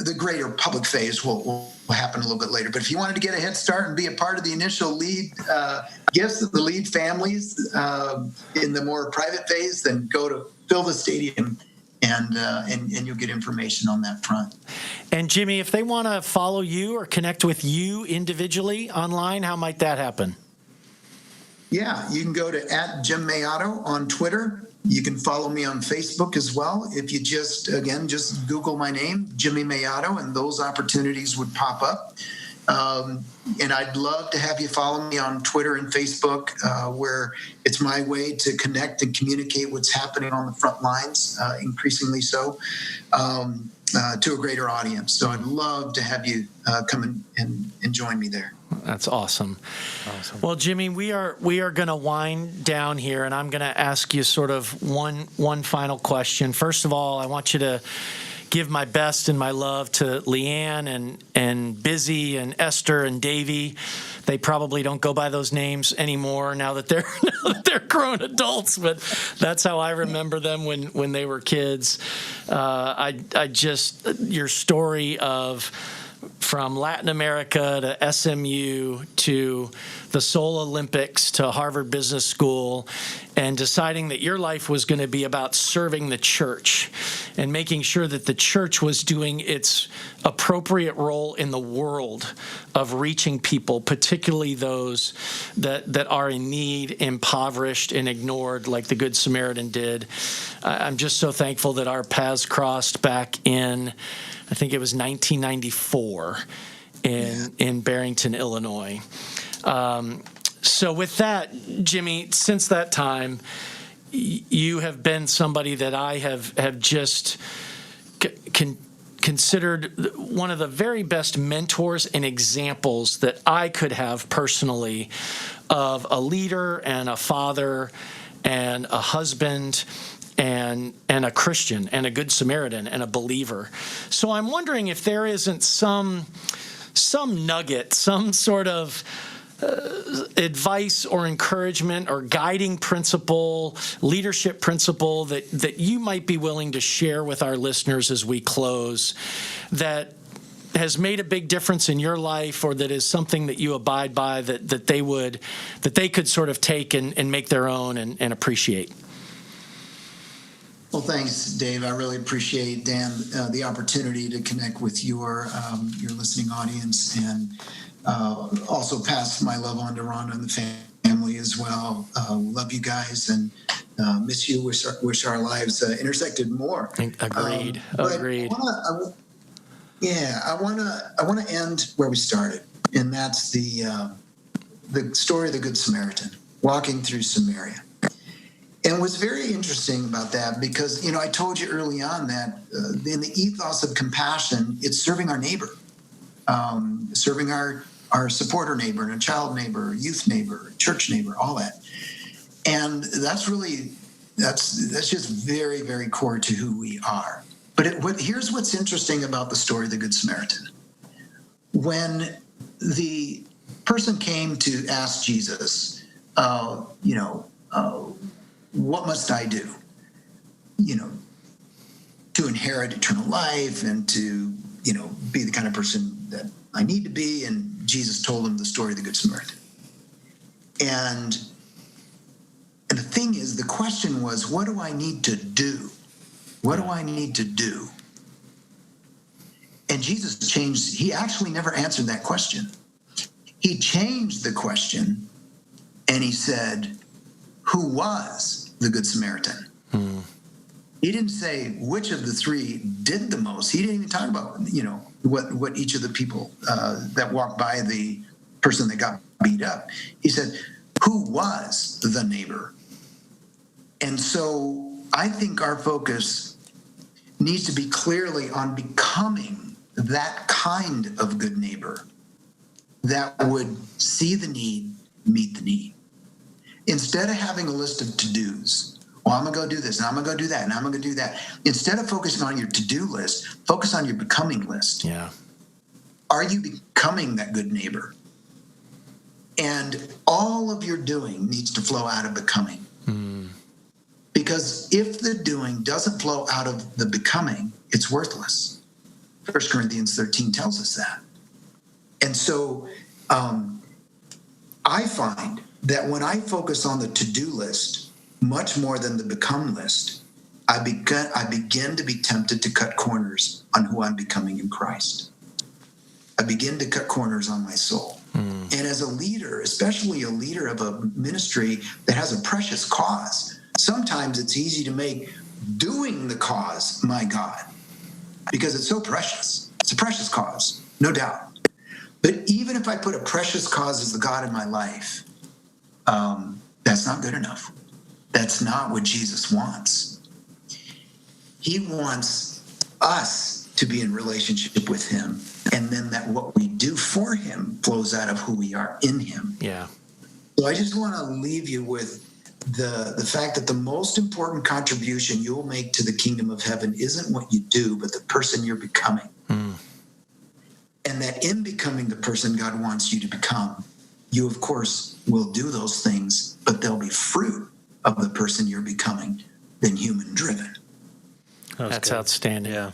The greater public phase will happen a little bit later. But if you wanted to get a head start and be a part of the initial lead gifts of the lead families in the more private phase, then go to Fill the Stadium, and you'll get information on that front. And Jimmy, if they want to follow you or connect with you individually online, how might that happen? Yeah, you can go to @Jim Mellado on Twitter. You can follow me on Facebook as well. If you just Google my name, Jimmy Mellado, and those opportunities would pop up. And I'd love to have you follow me on Twitter and Facebook, where it's my way to connect and communicate what's happening on the front lines, increasingly so, to a greater audience. So I'd love to have you come and join me there. That's awesome. Well, Jimmy, we are going to wind down here, and I'm going to ask you sort of one final question. First of all, I want you to give my best and my love to Leanne and Busy and Esther and Davy. They probably don't go by those names anymore now that they're grown adults, but that's how I remember them when they were kids. Your story of from Latin America to SMU to the Seoul Olympics to Harvard Business School, and deciding that your life was going to be about serving the church and making sure that the church was doing its appropriate role in the world of reaching people, particularly those that are in need, impoverished, and ignored, like the Good Samaritan did. I'm just so thankful that our paths crossed back in, I think it was 1994 in Barrington, Illinois. So with that, Jimmy, since that time, you have been somebody that I have just considered one of the very best mentors and examples that I could have personally of a leader and a father and a husband and a Christian and a Good Samaritan and a believer. So I'm wondering if there isn't some nugget, some sort of advice or encouragement or guiding principle, leadership principle that you might be willing to share with our listeners as we close, that has made a big difference in your life, or that is something that you abide by, that they could sort of take and make their own and appreciate. Well, thanks, Dave. I really appreciate, Dan, the opportunity to connect with your listening audience, and also pass my love on to Rhonda and the family as well. Love you guys, and miss you. Wish our lives intersected more. Agreed. Agreed. I want to end where we started, and that's the story of the Good Samaritan, walking through Samaria. And what's very interesting about that, because, I told you early on that in the ethos of compassion, it's serving our neighbor, serving our supporter neighbor and a child neighbor, youth neighbor, church neighbor, all that. And that's just very, very core to who we are. But here's what's interesting about the story of the Good Samaritan. When the person came to ask Jesus, what must I do, to inherit eternal life and to, be the kind of person that I need to be? And Jesus told him the story of the Good Samaritan. And the thing is, the question was, what do I need to do? What do I need to do? And Jesus changed. He actually never answered that question. He changed the question and he said, who was the Good Samaritan? He didn't say which of the three did the most. He didn't even talk about, what each of the people that walked by the person that got beat up. He said, who was the neighbor? And so I think our focus needs to be clearly on becoming that kind of good neighbor that would see the need, meet the need. Instead of having a list of to-dos, I'm going to go do this, and I'm going to go do that, and I'm going to do that. Instead of focusing on your to-do list, focus on your becoming list. Yeah. Are you becoming that good neighbor? And all of your doing needs to flow out of becoming. Because if the doing doesn't flow out of the becoming, it's worthless. 1 Corinthians 13 tells us that. And so I find that when I focus on the to-do list much more than the become list, I begin to be tempted to cut corners on who I'm becoming in Christ. I begin to cut corners on my soul. And as a leader, especially a leader of a ministry that has a precious cause, sometimes it's easy to make doing the cause my God, because it's so precious. It's a precious cause, no doubt. But even if I put a precious cause as the God in my life, that's not good enough. That's not what Jesus wants. He wants us to be in relationship with him, and then that what we do for him flows out of who we are in him. Yeah. So I just want to leave you with the fact that the most important contribution you'll make to the kingdom of heaven isn't what you do, but the person you're becoming. And that in becoming the person God wants you to become, you, of course, will do those things, but they'll be fruit of the person you're becoming than human-driven. That's good. outstanding. Yeah.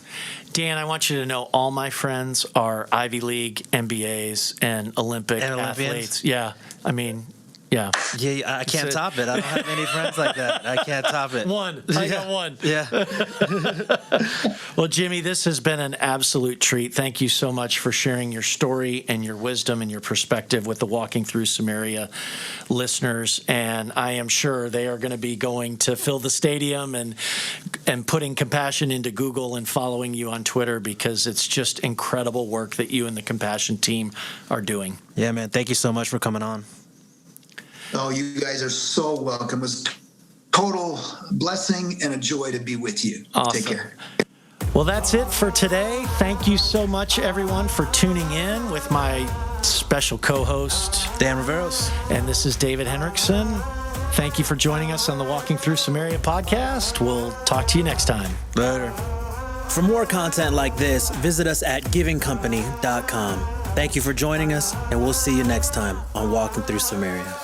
Dan, I want you to know all my friends are Ivy League, MBAs, and Olympic And Olympians? athletes. Yeah. I mean, yeah. Yeah, I can't So- top it. I don't have many friends like that. I can't top it. One. I got one. Yeah. Well, Jimmy, this has been an absolute treat. Thank you so much for sharing your story and your wisdom and your perspective with the Walking Through Samaria listeners. And I am sure they are going to be going to fill the stadium and putting Compassion into Google and following you on Twitter, because it's just incredible work that you and the Compassion team are doing. Yeah, man. Thank you so much for coming on. Oh, you guys are so welcome. It was total blessing and a joy to be with you. Awesome. Take care. Well, that's it for today. Thank you so much, everyone, for tuning in with my special co-host, Dan Riveros. and this is David Henriksen. Thank you for joining us on the Walking Through Samaria podcast. We'll talk to you next time. Later. For more content like this, visit us at givingcompany.com. Thank you for joining us, and we'll see you next time on Walking Through Samaria.